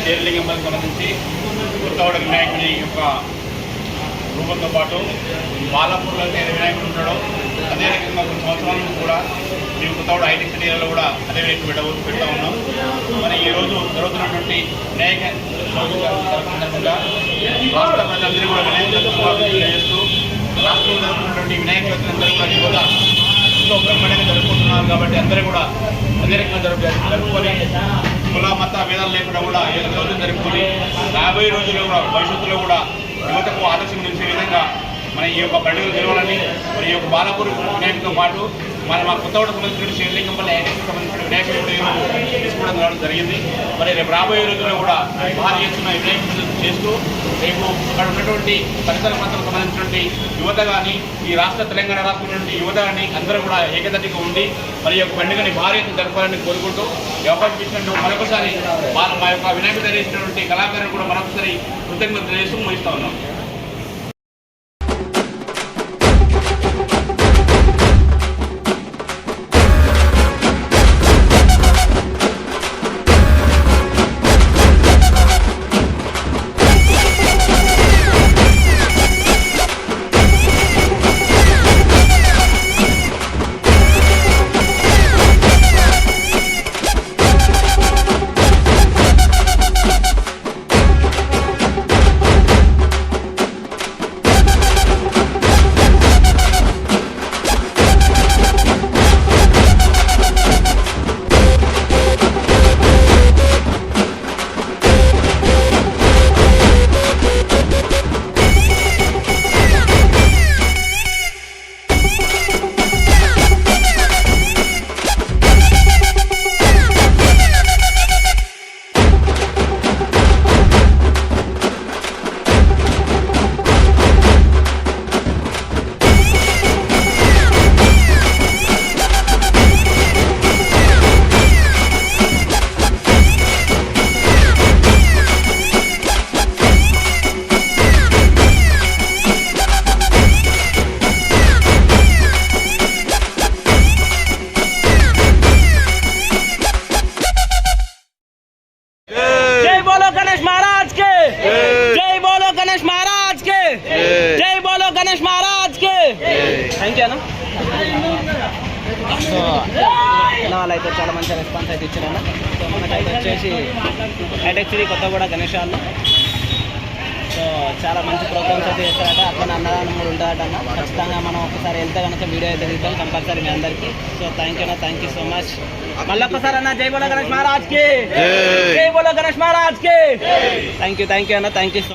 చేరలింగంకి సంబంధించి కొత్తగూడ వినాయకుడి యొక్క రూపంతో పాటు బాలాపూర్లో అయితే వినాయకుడు ఉంటాడో అదే రకంగా కొన్ని సంవత్సరాల నుంచి కూడా మేము కొత్తగూడ హైటెక్ సిటీ ఏరియాలో కూడా అదే వినాయకుడు పెడతా ఉన్నాం. మరి ఈరోజు జరుగుతున్నటువంటి వినాయక చవితి సందర్భంగా రాష్ట్ర ప్రజలందరూ కూడా వినాయక చవితి చేస్తూ రాష్ట్రంలో జరుగుతున్నటువంటి వినాయక చవితి అందరూ కూడా యువత ఎంతో బ్రహ్మాండంగా జరుపుకుంటున్నారు. కాబట్టి అందరూ కూడా అదే రకంగా జరుపుకొని కుల మత భేదాలు లేకుండా కూడా ఏదో రోజులు జరుపుకొని రాబోయే రోజుల్లో కూడా భవిష్యత్తులో కూడా యువతకు ఆదర్శం నిలిచే విధంగా మన ఈ యొక్క పండుగలు జరగాలని మరి ఈ యొక్క బాలాపూర్ వినాయకుడితో పాటు మన మా కొత్తగూడ సంబంధించిన శ్రీలింగంపల్లి ఐటీకి సంబంధించిన వినాయకుడు కూడా తీసుకోవడం రావడం జరిగింది. మరి రేపు రాబోయే రోజుల్లో కూడా భారీ ఎత్తున వినాయకుడు చేస్తూ రేపు అక్కడ ఉన్నటువంటి పరిసర ప్రాంతాలకు సంబంధించినటువంటి యువత కానీ ఈ తెలంగాణ రాష్ట్రంలో యువత కానీ అందరూ కూడా ఏకదటిగా ఉండి మరి యొక్క పండుగని భారీ ఎత్తున జరపాలని కోరుకుంటూ అవకాశం ఇచ్చినట్టు మరొకసారి మా యొక్క వినాయకుడు చేసినటువంటి కళాకారులు కూడా మరొకసారి కృతజ్ఞతలు చేస్తూ ముగిస్తూ ఉన్నాం. जय बोलो गणेश महाराज के, जय बोलो गणेश महाराज के, जय बोलो गणेश महाराज के. थैंक यू సో వాళ్ళైతే చాలా మంచి రెస్పాన్స్ అయితే ఇచ్చారన్న. సో మనకైతే వచ్చేసి హైటెక్ సిటీ కొత్తగూడ గణేష్ హాల్లో సో చాలా మంచి ప్రోగ్రామ్స్ అయితే చేస్తారట. అట్లా అన్నదానం కూడా ఉంటుందట అన్న. ఖచ్చితంగా మనం ఒకసారి వెళ్తే కనుక వీడియో అయితే దిగుతాం కంపల్సరీ మీ అందరికీ. సో థ్యాంక్ యూ అన్న, థ్యాంక్ యూ సో మచ్. మళ్ళీ ఒక్కసారి అన్న జై బోలో గణేష్ మహారాజ్ కి, జై బోలో గణేష్ మహారాజ్ కి. థ్యాంక్ యూ అన్న, థ్యాంక్ యూ సో